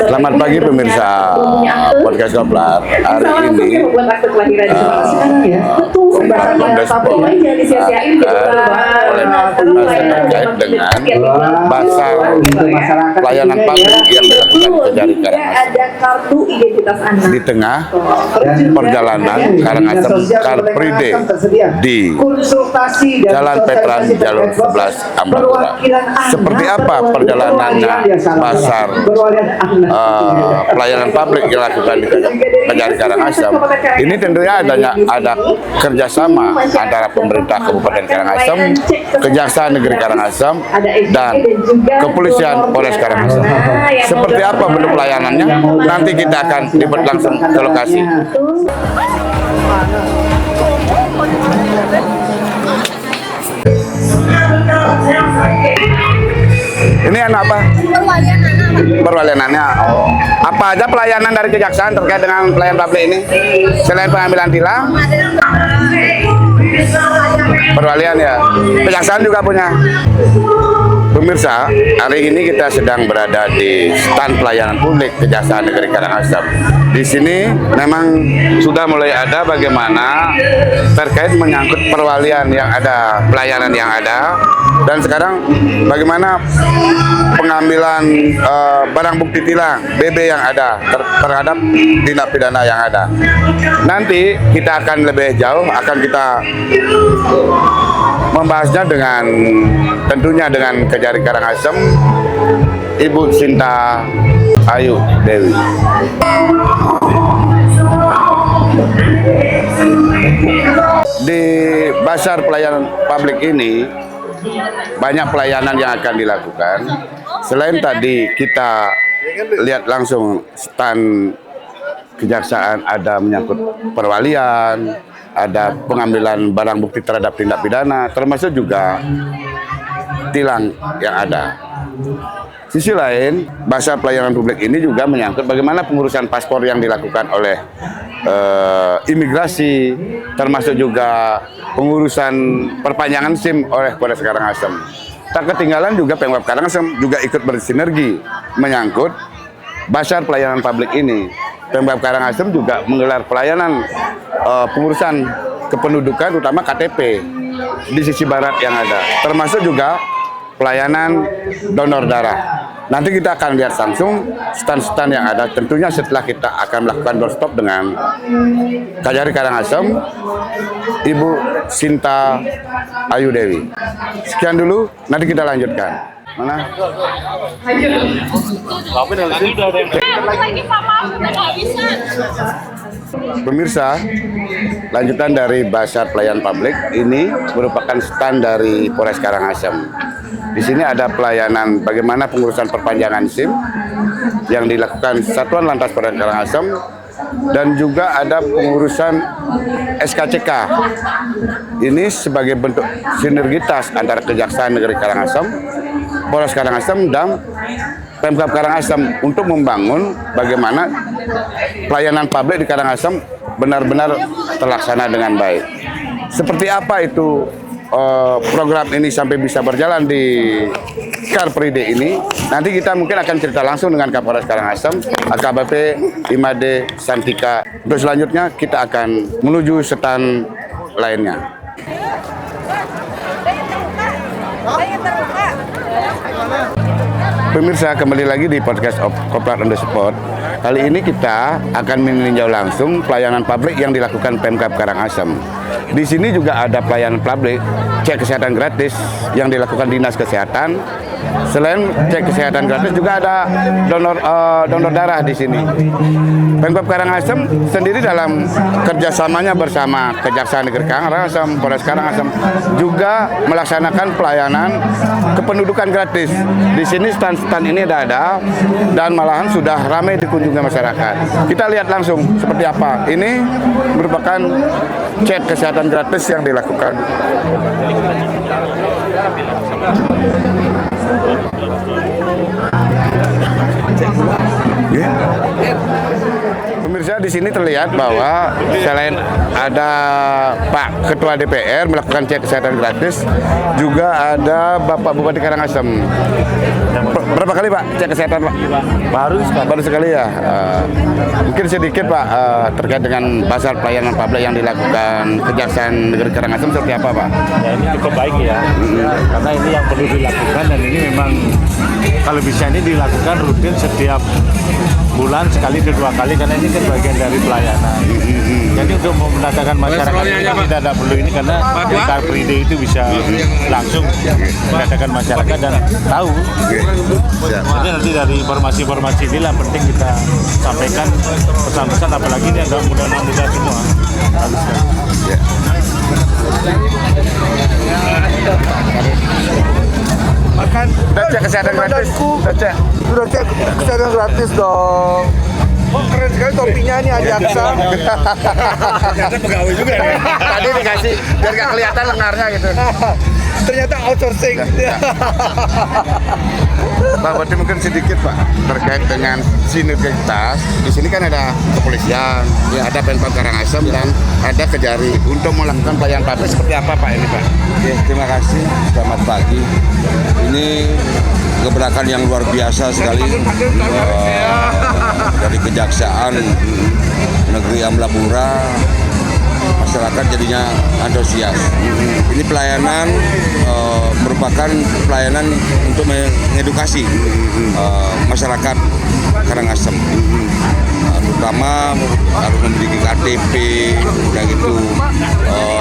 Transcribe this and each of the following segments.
Selamat pagi pemirsa podcast Koplar. Hari ini terkait dengan pasar pelayanan publik yang dilakukan Kejari Karangasem di tengah perjalanan Karangasem Car Free Day di Jalan Veteran Jalur 11 Ambarawa. Seperti apa perjalanannya pasar pelayanan publik yang dilakukan di Kejari Karangasem? Ini tentunya ada kerjasama antara pemerintah Kabupaten Karangasem, Kejaksaan Negeri Karangasem, dan Kepolisian Polres Karangasem. Seperti apa bentuk pelayanannya? Nanti kita akan libat langsung ke lokasi. Ini apa? Perwalianannya. Oh. Apa aja pelayanan dari kejaksaan terkait dengan pelayanan publik ini? Selain pengambilan tilang, perwalian ya. Kejaksaan juga punya. Pemirsa, hari ini kita sedang berada di stand pelayanan publik Kejaksaan Negeri Karangasem. Di sini memang sudah mulai ada bagaimana terkait menyangkut perwalian yang ada, pelayanan yang ada, dan sekarang bagaimana pengambilan barang bukti tilang BB yang ada terhadap tindak pidana yang ada. Nanti kita akan lebih jauh, akan kita membahasnya dengan tentunya dengan Kejari Karangasem, Ibu Sinta Ayu Dewi. Di pasar pelayanan publik ini banyak pelayanan yang akan dilakukan. Selain tadi kita lihat langsung stand kejaksaan, ada menyangkut perwalian, ada pengambilan barang bukti terhadap tindak pidana, termasuk juga tilang yang ada. Sisi lain, pasar pelayanan publik ini juga menyangkut bagaimana pengurusan paspor yang dilakukan oleh imigrasi, termasuk juga pengurusan perpanjangan SIM oleh Polres Karangasem. Tak ketinggalan juga Pemkab Karangasem juga ikut bersinergi menyangkut pasar pelayanan publik ini. Pemkab Karangasem juga menggelar pelayanan pengurusan kependudukan, utama KTP di sisi barat yang ada, termasuk juga pelayanan donor darah. Nanti kita akan lihat langsung stand-stand yang ada, tentunya setelah kita akan melakukan doorstop dengan Kejari Karangasem, Ibu Sinta Ayu Dewi. Sekian dulu, nanti kita lanjutkan. Mana? Pemirsa, lanjutan dari pasar pelayanan publik ini merupakan stand dari Polres Karangasem. Di sini ada pelayanan bagaimana pengurusan perpanjangan SIM yang dilakukan Satuan Lantas Polres Karangasem, dan juga ada pengurusan SKCK. Ini sebagai bentuk sinergitas antara Kejaksaan Negeri Karangasem, Polres Karangasem, dan Pemkab Karangasem untuk membangun bagaimana pelayanan publik di Karangasem benar-benar terlaksana dengan baik. Seperti apa itu program ini sampai bisa berjalan di Car Free Day ini? Nanti kita mungkin akan cerita langsung dengan Kapolres Karangasem, AKBP Imade Santika. Untuk selanjutnya kita akan menuju stand lainnya. Pemirsa, kembali lagi di podcast Koplar on the Spot. Kali ini kita akan meninjau langsung pelayanan publik yang dilakukan Pemkab Karangasem. Di sini juga ada pelayanan publik cek kesehatan gratis yang dilakukan Dinas Kesehatan. Selain cek kesehatan gratis juga ada donor darah di sini. Pemkab Karangasem sendiri dalam kerjasamanya bersama Kejaksaan Negeri Karangasem, Polres Karangasem juga melaksanakan pelayanan kependudukan gratis. Di sini stand-stand ini ada dan malahan sudah ramai dikunjungi masyarakat. Kita lihat langsung seperti apa. Ini merupakan cek kesehatan gratis yang dilakukan. pemirsa, di sini terlihat bahwa selain ada Pak Ketua DPR melakukan cek kesehatan gratis, juga ada Bapak Bupati Karangasem. Berapa kali Pak cek kesehatan Pak? Baru sekali ya. Mungkin sedikit Pak terkait dengan pasar pelayanan publik yang dilakukan Kejaksaan Negeri Karangasem seperti apa Pak? Ya, ini cukup baik ya, karena ini yang perlu dilakukan dan ini memang kalau bisa ini dilakukan rutin setiap bulan sekali atau 2 kali karena ini kan bagian dari pelayanan. Jadi untuk mendatangkan masyarakat ini tidak perlu ini karena di Car Free Day itu bisa langsung mendatangkan masyarakat dan tahu. Jadi nanti dari informasi-informasi inilah penting kita sampaikan pesan-pesan, apalagi ini ada muda-muda semua. Bagus kan? Makan Udah cek kesehatan gratis? Udah cek? sudah cek kesehatan gratis dong. Oh, keren sekali topinya nih Adi Aksa. Ternyata pegawai juga ya. Tadi dikasih biar nggak kelihatan lengarnya gitu. Ternyata outsourcing. Pak Bupati mungkin sedikit Pak terkait dengan sinergitas. Di sini kan ada kepolisian, ada Pemkab Karangasem dan ada Kejari untuk melakukan pelayanan publik seperti apa Pak ini Pak? Oke, terima kasih. Selamat pagi. Ini gebrakan yang luar biasa sekali dari Kejaksaan Negeri Amlapura. Masyarakat jadinya antusias. Ini pelayanan merupakan pelayanan untuk mengedukasi masyarakat Karangasem. Terutama harus memiliki KTP, udah gitu,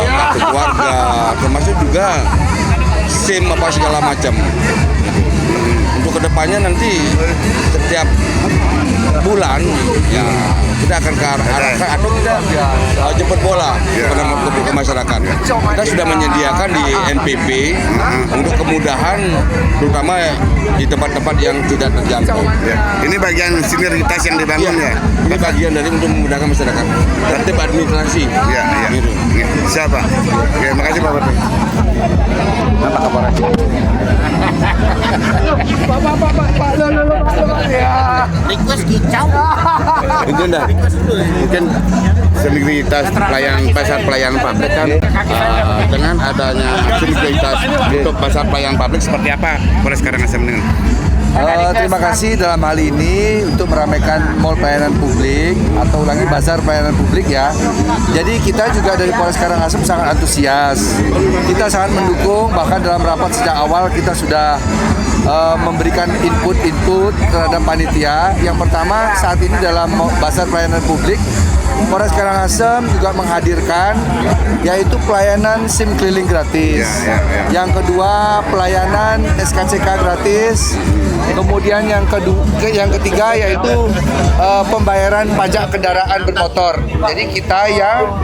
kartu keluarga, termasuk juga SIM apa segala macam. Untuk kedepannya nanti setiap bulan ya kita akan ke arahkan atau kita jemput bola ke masyarakat. Kita sudah menyediakan di NPP untuk kemudahan terutama di tempat-tempat yang tidak terjangkau. Ini bagian sinergitas yang dibangun ya? Ini bagian dari untuk memudahkan masyarakat. Tertib administrasi. Iya. Gitu. Siapa? Oke, makasih Pak Bupati. Apa kabar? Ya. Request kicau. Mungkin dah. Mungkin sinergitas pasar pelayanan publik kan dengan adanya sinergitas untuk pasar pelayanan publik seperti apa Polres Karangasem ini? Terima kasih dalam hal ini untuk meramaikan mall pelayanan publik atau ulangi bazar pelayanan publik ya. Jadi kita juga dari Polres Karangasem sangat antusias. Kita sangat mendukung, bahkan dalam rapat sejak awal kita sudah memberikan input terhadap panitia. Yang pertama saat ini dalam bazar pelayanan publik Polres Karangasem juga menghadirkan yaitu pelayanan SIM keliling gratis. Yang kedua pelayanan SKCK gratis. Kemudian yang ketiga yaitu pembayaran pajak kendaraan bermotor. Jadi kita yang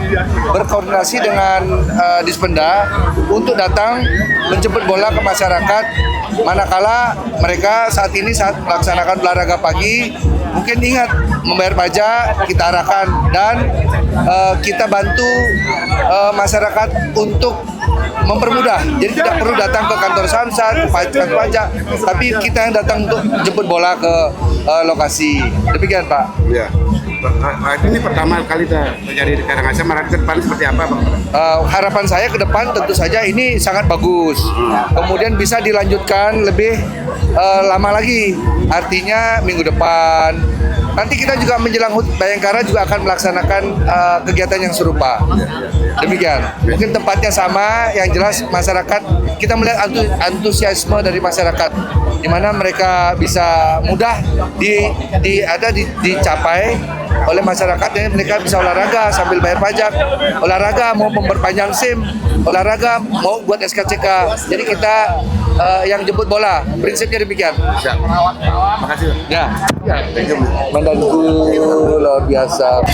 berkoordinasi dengan Dispenda untuk datang menjemput bola ke masyarakat manakala mereka saat melaksanakan olahraga pagi mungkin ingat membayar pajak, kita arahkan dan kita bantu masyarakat untuk mempermudah. Jadi tidak perlu datang ke kantor Samsat, ke pajak, tapi kita yang datang untuk jemput bola ke lokasi. Demikian Pak. Ya. Ini pertama kali terjadi di Karangasem. Harapan ke depan seperti apa Pak? Harapan saya ke depan tentu saja ini sangat bagus. Kemudian bisa dilanjutkan lebih lama lagi. Artinya minggu depan. Nanti kita juga menjelang HUT Bayangkara juga akan melaksanakan kegiatan yang serupa. Demikian. Mungkin tempatnya sama, yang jelas masyarakat kita melihat antusiasme dari masyarakat, di mana mereka bisa mudah dicapai oleh masyarakat. Jadi mereka bisa olahraga sambil bayar pajak, olahraga mau memperpanjang SIM, olahraga mau buat SKCK. Jadi kita yang jemput bola, prinsipnya demikian. Siap. Makasih. Ya. Mendanku luar biasa.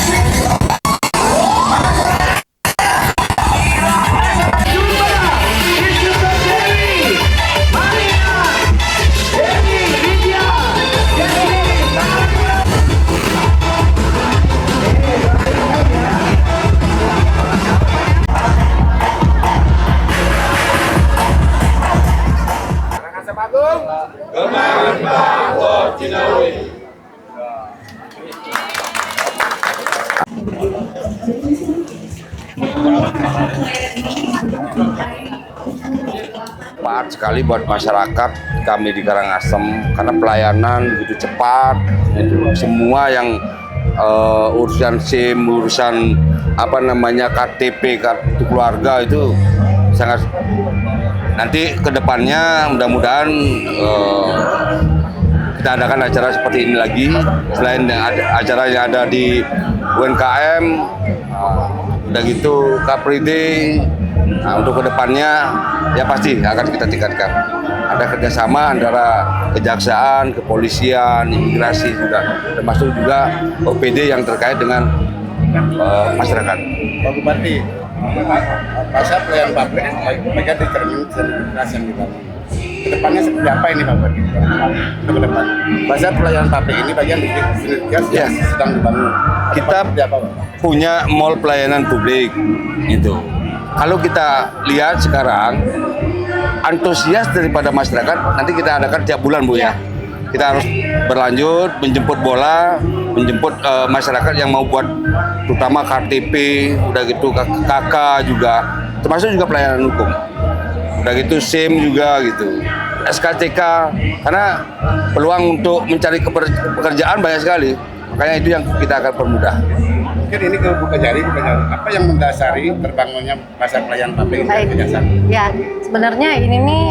Manfaat sekali buat masyarakat kami di Karangasem karena pelayanan begitu cepat, gitu. Semua yang urusan SIM, urusan KTP, kartu keluarga itu sangat. Nanti kedepannya mudah-mudahan kita adakan acara seperti ini lagi, selain acara yang ada di UNKM, udah gitu Kapri Day. Nah, untuk kedepannya ya pasti akan kita tingkatkan. Ada kerjasama antara kejaksaan, kepolisian, imigrasi juga, termasuk juga OPD yang terkait dengan masyarakat. Pak Bupati, pasar pelayanan publik mereka determinasi yang dibangun. Kedepannya seperti apa ini Pak Bupati? Untuk kedepan, pasar pelayanan publik ini bagian dari sinergitas yang sedang dibangun. Kita punya mall pelayanan publik itu. Kalau kita lihat sekarang antusias daripada masyarakat, nanti kita adakan tiap bulan Bu ya. Kita harus berlanjut menjemput bola, menjemput masyarakat yang mau buat terutama KTP, udah gitu KK juga, termasuk juga pelayanan hukum. Udah gitu SIM juga gitu. SKCK, karena peluang untuk mencari pekerjaan banyak sekali. Makanya itu yang kita akan permudah. Mungkin ini buka jari. Apa yang mendasari terbangunnya pasar pelayanan publik ini kejaksaan? Ya, sebenarnya ini nih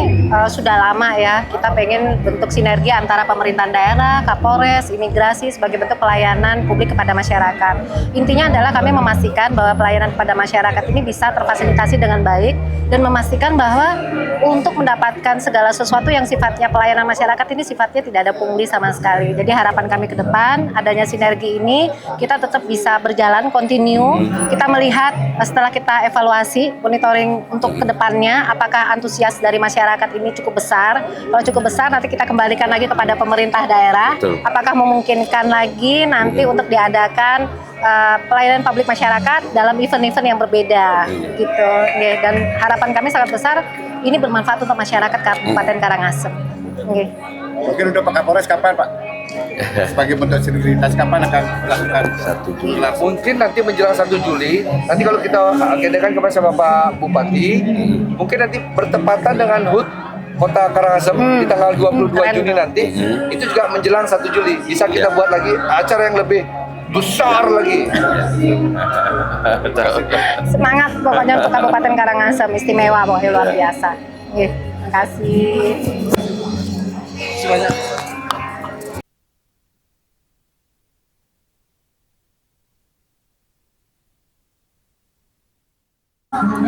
sudah lama ya. Kita pengen bentuk sinergi antara pemerintahan daerah, Kapolres, imigrasi sebagai bentuk pelayanan publik kepada masyarakat. Intinya adalah kami memastikan bahwa pelayanan kepada masyarakat ini bisa terfasilitasi dengan baik dan memastikan bahwa untuk mendapatkan segala sesuatu yang sifatnya pelayanan masyarakat ini sifatnya tidak ada pungli sama sekali. Jadi harapan kami ke depan adanya sinergi ini kita tetap bisa berjalan kontinu. Kita melihat setelah kita evaluasi monitoring untuk kedepannya apakah antusias dari masyarakat ini cukup besar. Kalau cukup besar nanti kita kembalikan lagi kepada pemerintah daerah. Betul. Apakah memungkinkan lagi nanti untuk diadakan pelayanan publik masyarakat dalam event-event yang berbeda gitu. Dan harapan kami sangat besar ini bermanfaat untuk masyarakat Kabupaten Karangasem. Mungkin untuk Pak Kapolres kapan Pak? Sebagai bentuk sinergitas kapan akan melakukan 1 Juli? Mungkin nanti menjelang 1 Juli, nanti kalau kita agendakan kepada sama Pak Bupati, mungkin nanti bertepatan dengan HUT Kota Karangasem di tanggal 22 Juni nanti, itu juga menjelang 1 Juli. Bisa kita buat lagi acara yang lebih besar lagi. Semangat pokoknya untuk Kabupaten Karangasem, istimewa pokoknya luar biasa. Terima kasih. Semuanya.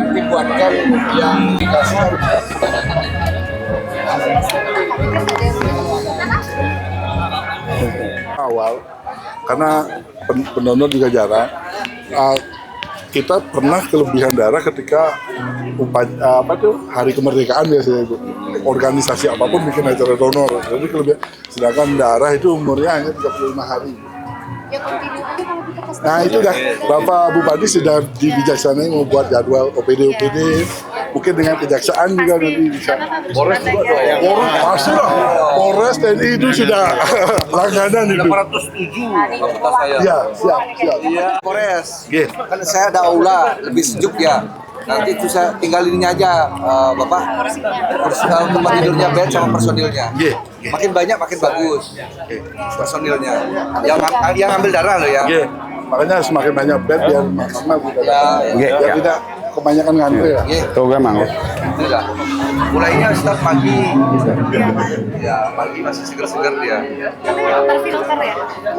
Dibuatkan yang dikasih awal karena pendonor juga jarang. Kita pernah kelebihan darah ketika hari kemerdekaan biasanya itu organisasi apapun bikin acara donor, jadi kelebihan. Sedangkan darah itu umurnya hanya 35 hari. Nah itu dah Bapak Bupati sudah dibijaksanai membuat jadwal OPD, mungkin dengan kejaksaan juga nanti bisa. Polres juga dong. Polres pasti lah. Polres TNI itu sudah langganan itu. 807 anggota saya. Ya siap. Iya. Polres. Yeah. Kan saya ada aula lebih sejuk ya. Nanti itu saya tinggal ininya aja, Bapak. Tempat tidurnya, bed sama personilnya. Yeah. Makin banyak makin bagus. Personilnya. Yang ambil darah loh ya. Yeah. Makanya semakin banyak bed biar maksimal kita. Ya tidak kebanyakan ngantri ya. Tuh memang. Inilah. Mulainya start pagi. Ya, pagi masih seger-seger dia. Terfilter ya?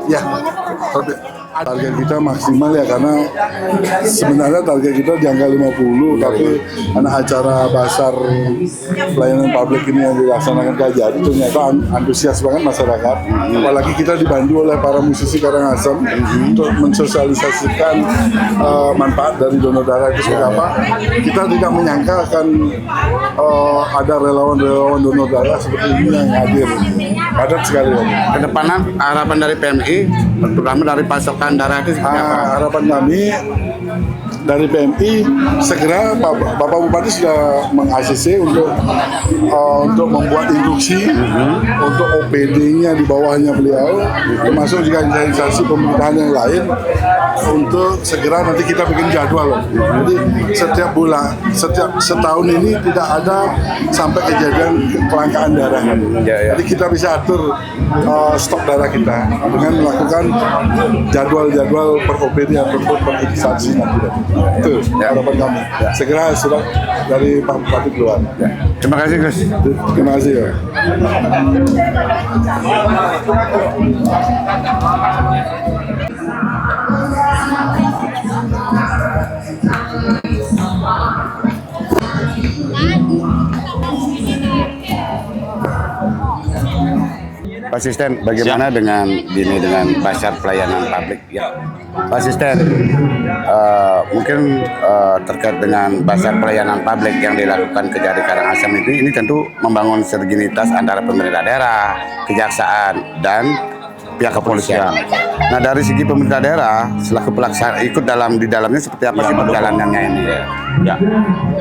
Ya, target kita maksimal ya karena sebenarnya target kita di angka 50, tapi karena acara basar pelayanan publik ini yang dilaksanakan KJRI ternyata antusias banget masyarakat. Apalagi kita dibantu oleh para musisi Karangasem untuk mensosialisasikan manfaat dari donor darah itu seperti apa. Kita tidak menyangka akan ada relawan-relawan donor darah seperti ini yang hadir. Padat sekali. Kedepannya harapan dari PMI terutama dari pasokan darah itu seperti apa? Harapan kami dari PMI segera Bapak Bupati sudah meng-ACC untuk membuat induksi untuk OPD-nya di bawahnya beliau, termasuk juga instansi pemerintahan yang lain untuk segera nanti kita bikin jadwal. Jadi setiap bulan, setiap setahun ini tidak ada sampai kejadian kelangkaan darah. Jadi kita bisa atur stok darah kita dengan melakukan jadwal-jadwal per OPD ataupun per instansi nanti. Itu harapan kami. Segera surat dari Pak Bupati keluar. Terima kasih Gus. Terima kasih ya. Pak Asisten, bagaimana dengan pasar pelayanan publik? Ya, Pak Asisten, mungkin terkait dengan pasar pelayanan publik yang dilakukan Kejari Karangasem itu, ini tentu membangun sinergitas antara pemerintah daerah, kejaksaan, dan pihak kepolisian. Nah, dari segi pemerintah daerah selaku pelaksana ikut di dalamnya seperti apa sih perjalanannya ini? Ya,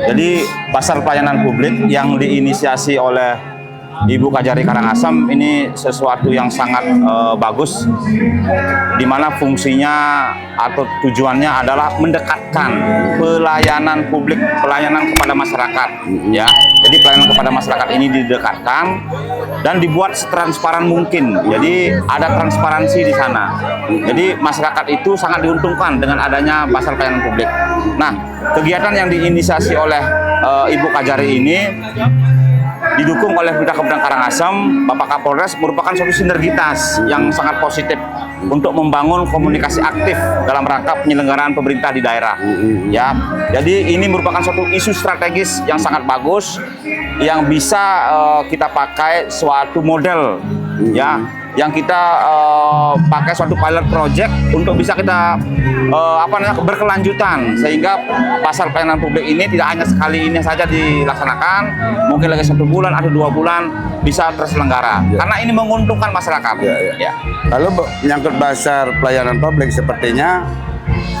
jadi pasar pelayanan publik yang diinisiasi oleh Ibu Kajari Karangasem ini sesuatu yang sangat bagus, di mana fungsinya atau tujuannya adalah mendekatkan pelayanan publik, pelayanan kepada masyarakat, ya. Jadi pelayanan kepada masyarakat ini didekatkan dan dibuat setransparan mungkin. Jadi ada transparansi di sana. Jadi masyarakat itu sangat diuntungkan dengan adanya pasar pelayanan publik. Nah, kegiatan yang diinisiasi oleh Ibu Kajari ini didukung oleh Pemda Kabupaten Karangasem, Bapak Kapolres, merupakan suatu sinergitas yang sangat positif untuk membangun komunikasi aktif dalam rangka penyelenggaraan pemerintah di daerah. Ya, jadi ini merupakan suatu isu strategis yang sangat bagus yang bisa kita pakai suatu model, ya, yang kita pakai suatu pilot project untuk bisa kita berkelanjutan, sehingga pasar pelayanan publik ini tidak hanya sekali ini saja dilaksanakan, mungkin lagi 1 bulan atau 2 bulan bisa terselenggara, karena ini menguntungkan masyarakat. Ya. Kalau menyangkut pasar pelayanan publik, sepertinya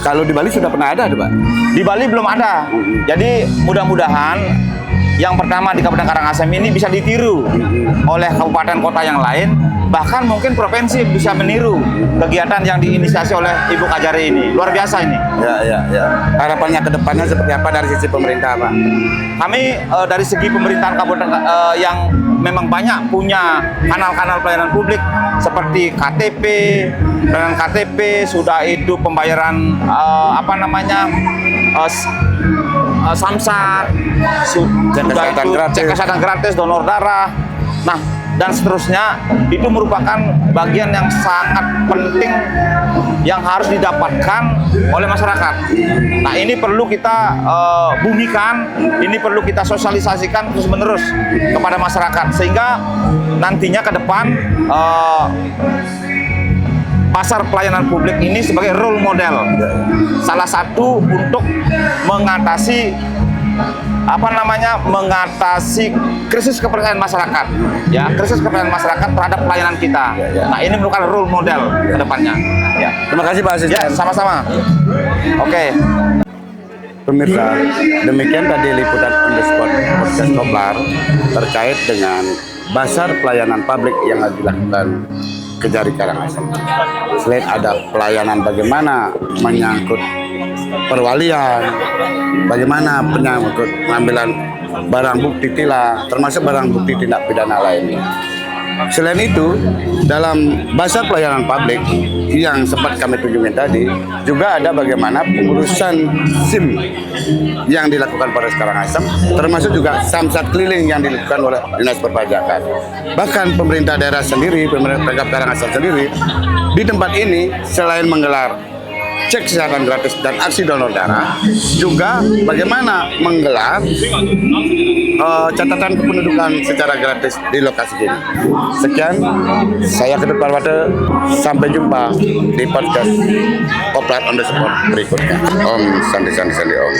kalau di Bali sudah pernah ada, Pak? Di Bali belum ada. Jadi mudah-mudahan yang pertama di Kabupaten Karangasem ini bisa ditiru oleh kabupaten kota yang lain, bahkan mungkin provinsi bisa meniru kegiatan yang diinisiasi oleh Ibu Kajari ini. Luar biasa ini. Ya. Harapannya ke depannya seperti apa dari sisi pemerintah, Pak? Kami dari segi pemerintahan kabupaten yang memang banyak punya kanal-kanal pelayanan publik seperti KTP, pelayanan KTP, sudah itu pembayaran samsat, cek kesehatan gratis, donor darah, nah dan seterusnya, itu merupakan bagian yang sangat penting yang harus didapatkan oleh masyarakat. Nah, ini perlu kita bumikan, ini perlu kita sosialisasikan terus-menerus kepada masyarakat, sehingga nantinya ke depan pasar pelayanan publik ini sebagai role model, salah satu untuk mengatasi krisis kepercayaan masyarakat, ya, krisis kepercayaan masyarakat terhadap pelayanan kita. Nah, ini merupakan role model ke depannya. Ya. Terima kasih Pak Asisten. Ya, sama-sama. Oke. Pemirsa, demikian tadi liputan on the spot podcast Koplar terkait dengan pasar pelayanan publik yang dilakukan Kejari Karangasem. Selain ada pelayanan bagaimana menyangkut perwalian, bagaimana penyangkut pengambilan barang bukti tilang, termasuk barang bukti tindak pidana lainnya. Selain itu, dalam pasar pelayanan publik yang sempat kami tunjukkan tadi, juga ada bagaimana pengurusan SIM yang dilakukan Polres Karangasem, termasuk juga samsat keliling yang dilakukan oleh Dinas Perpajakan. Bahkan pemerintah daerah sendiri, pemerintah Karangasem sendiri, di tempat ini selain menggelar cek kesehatan gratis dan aksi donor darah, juga bagaimana menggelar catatan kependudukan secara gratis di lokasi ini. Sekian, saya Ketut Parwata, sampai jumpa di podcast Koplar on the Spot berikutnya. Om Santi Santi Santi Om.